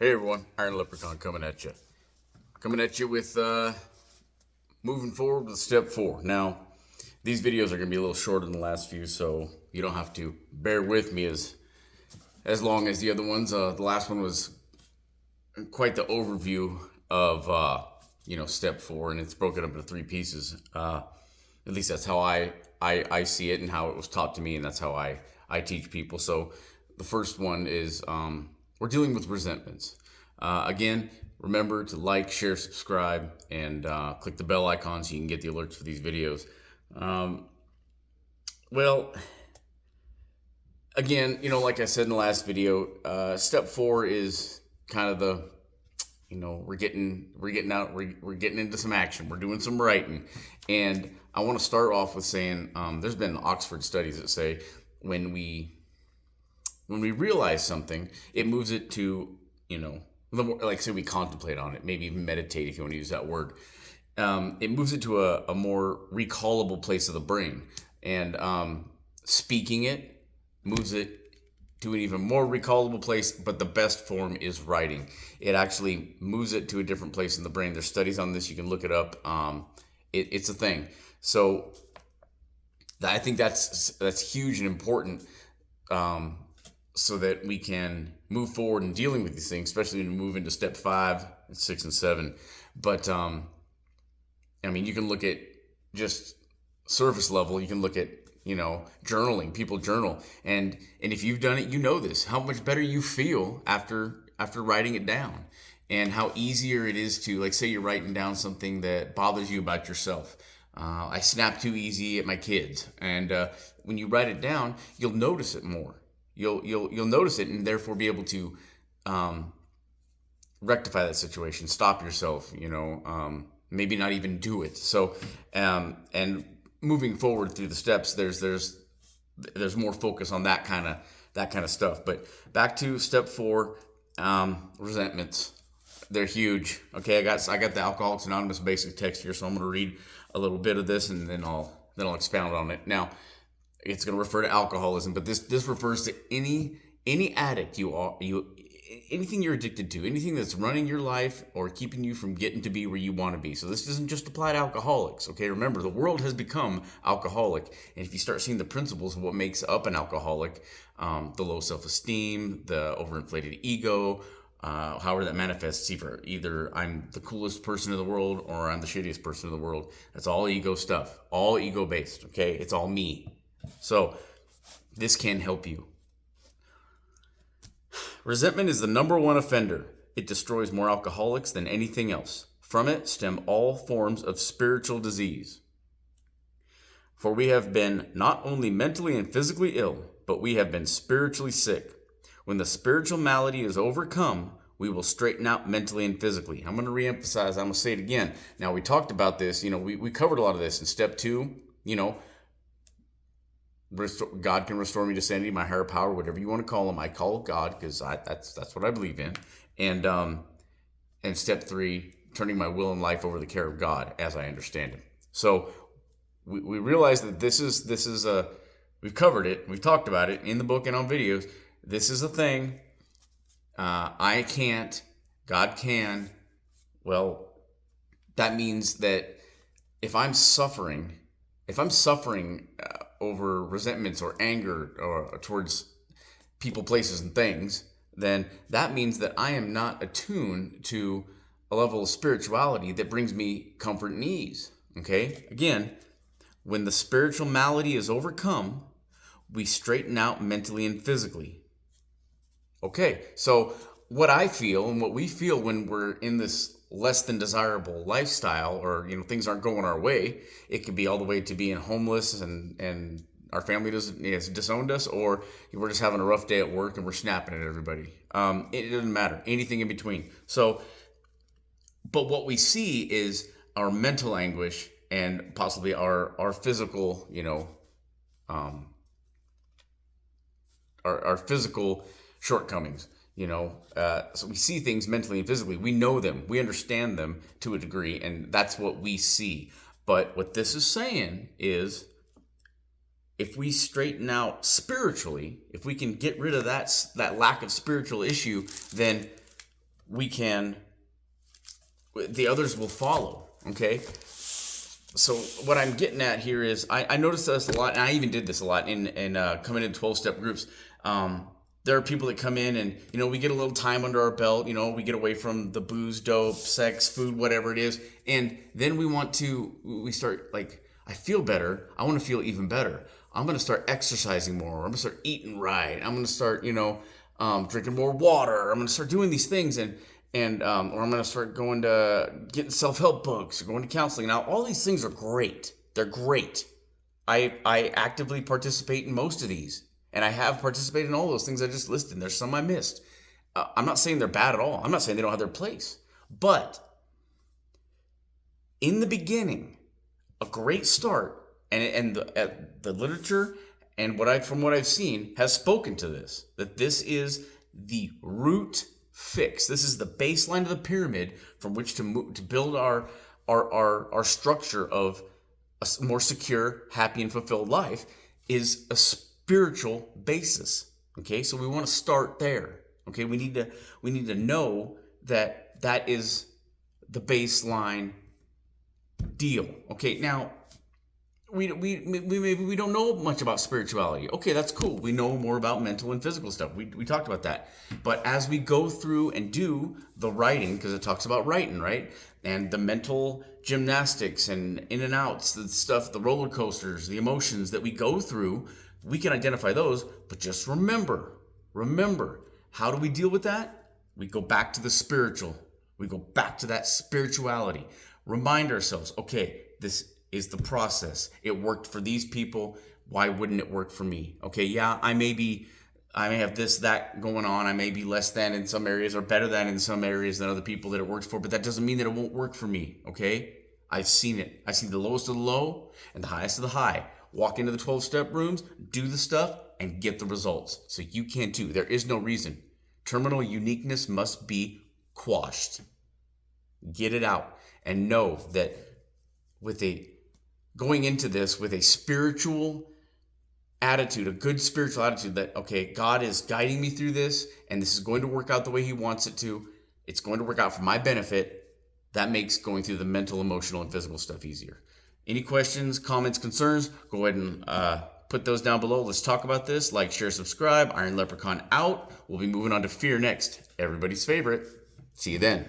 Hey everyone, Iron Leprechaun coming at you. Coming at you with moving forward with step 4. Now, these videos are going to be a little shorter than the last few, so you don't have to bear with me as long as the other ones. The last one was quite the overview of step 4, and it's broken up into 3 pieces. At least that's how I see it and how it was taught to me, and that's how I teach people. So the first one is we're dealing with resentments. Again, remember to like, share, subscribe, and click the bell icon so you can get the alerts for these videos. Well, again, like I said in the last video, step 4 is kind of the, we're getting into some action. We're doing some writing, and I want to start off with saying there's been Oxford studies that say when we realize something, it moves it to, the more, like say we contemplate on it, maybe even meditate if you want to use that word. It moves it to a more recallable place of the brain, and speaking it moves it to an even more recallable place, but the best form is writing. It actually moves it to a different place in the brain. There's studies on this. You can look it up. It's a thing. So I think that's huge and important, so that we can move forward in dealing with these things, especially when we move into step 5, 6, and 7. But you can look at just surface level. You can look at journaling. People journal, and if you've done it, you know this, how much better you feel after writing it down, and how easier it is to, like, say you're writing down something that bothers you about yourself. I snap too easy at my kids, and when you write it down, you'll notice it more. You'll notice it, and therefore be able to rectify that situation, stop yourself. Maybe not even do it. So and moving forward through the steps, there's more focus on that kind of stuff. But back to step 4, resentments. They're huge. Okay, I got the Alcoholics Anonymous basic text here, so I'm going to read a little bit of this, and then I'll expound on it. Now, it's going to refer to alcoholism, but this refers to any addict anything you're addicted to, anything that's running your life or keeping you from getting to be where you want to be. So this doesn't just apply to alcoholics, okay? Remember, the world has become alcoholic, and if you start seeing the principles of what makes up an alcoholic, the low self-esteem, the overinflated ego, however that manifests, either I'm the coolest person in the world or I'm the shittiest person in the world. That's all ego stuff, all ego based, okay? It's all me. So this can help you. Resentment is the number one offender. It destroys more alcoholics than anything else. From it stem all forms of spiritual disease. For we have been not only mentally and physically ill, but we have been spiritually sick. When the spiritual malady is overcome, we will straighten out mentally and physically. I'm going to reemphasize. I'm going to say it again. Now, we talked about this. We covered a lot of this in step 2. God can restore me to sanity, my higher power, whatever you want to call him. I call it God because that's what I believe in. And step 3, turning my will and life over the care of God as I understand him. So we realize that this is we've covered it, we've talked about it in the book and on videos. This is a thing. I can't, God can. Well, that means that if I'm suffering over resentments or anger or towards people, places, and things, then that means that I am not attuned to a level of spirituality that brings me comfort and ease. Okay? Again, when the spiritual malady is overcome, we straighten out mentally and physically. Okay, so what I feel and what we feel when we're in this less than desirable lifestyle, or things aren't going our way, it could be all the way to being homeless and our family has disowned us, or we're just having a rough day at work and we're snapping at everybody. It doesn't matter, anything in between. So, but what we see is our mental anguish and possibly our physical, our physical shortcomings. So we see things mentally and physically. We know them. We understand them to a degree, and that's what we see. But what this is saying is, if we straighten out spiritually, if we can get rid of that lack of spiritual issue, then the others will follow. Okay. So what I'm getting at here is I noticed this a lot, and I even did this a lot in coming in 12-step groups. There are people that come in and, we get a little time under our belt, we get away from the booze, dope, sex, food, whatever it is. And then we start like, I feel better. I want to feel even better. I'm going to start exercising more. I'm going to start eating right. I'm going to start, drinking more water. I'm going to start doing these things or I'm going to start going to getting self-help books or going to counseling. Now, all these things are great. They're great. I actively participate in most of these. And I have participated in all those things I just listed. There's some I missed. I'm not saying they're bad at all. I'm not saying they don't have their place. But in the beginning, a great start, and the literature and from what I've seen has spoken to this, that this is the root fix. This is the baseline of the pyramid from which to build our structure of a more secure, happy, and fulfilled life is a spiritual basis. Okay, so we want to start there. Okay, we need to know that is the baseline deal. Okay, now we don't know much about spirituality. Okay, that's cool. We know more about mental and physical stuff. We talked about that. But as we go through and do the writing, because it talks about writing, right? And the mental gymnastics and in and outs, the stuff, the roller coasters, the emotions that we go through, we can identify those. But just remember, how do we deal with that? We go back to the spiritual. We go back to that spirituality. Remind ourselves, okay, this is the process. It worked for these people. Why wouldn't it work for me? Okay, yeah, I may have this, that going on. I may be less than in some areas or better than in some areas than other people that it works for, but that doesn't mean that it won't work for me, okay? I've seen it. I've seen the lowest of the low and the highest of the high. Walk into the 12-step rooms, do the stuff, and get the results. So you can too. There is no reason. Terminal uniqueness must be quashed. Get it out and know that going into this with a spiritual attitude, a good spiritual attitude that, okay, God is guiding me through this and this is going to work out the way he wants it to. It's going to work out for my benefit. That makes going through the mental, emotional, and physical stuff easier. Any questions, comments, concerns, go ahead and put those down below. Let's talk about this. Like, share, subscribe. Iron Leprechaun out. We'll be moving on to fear next. Everybody's favorite. See you then.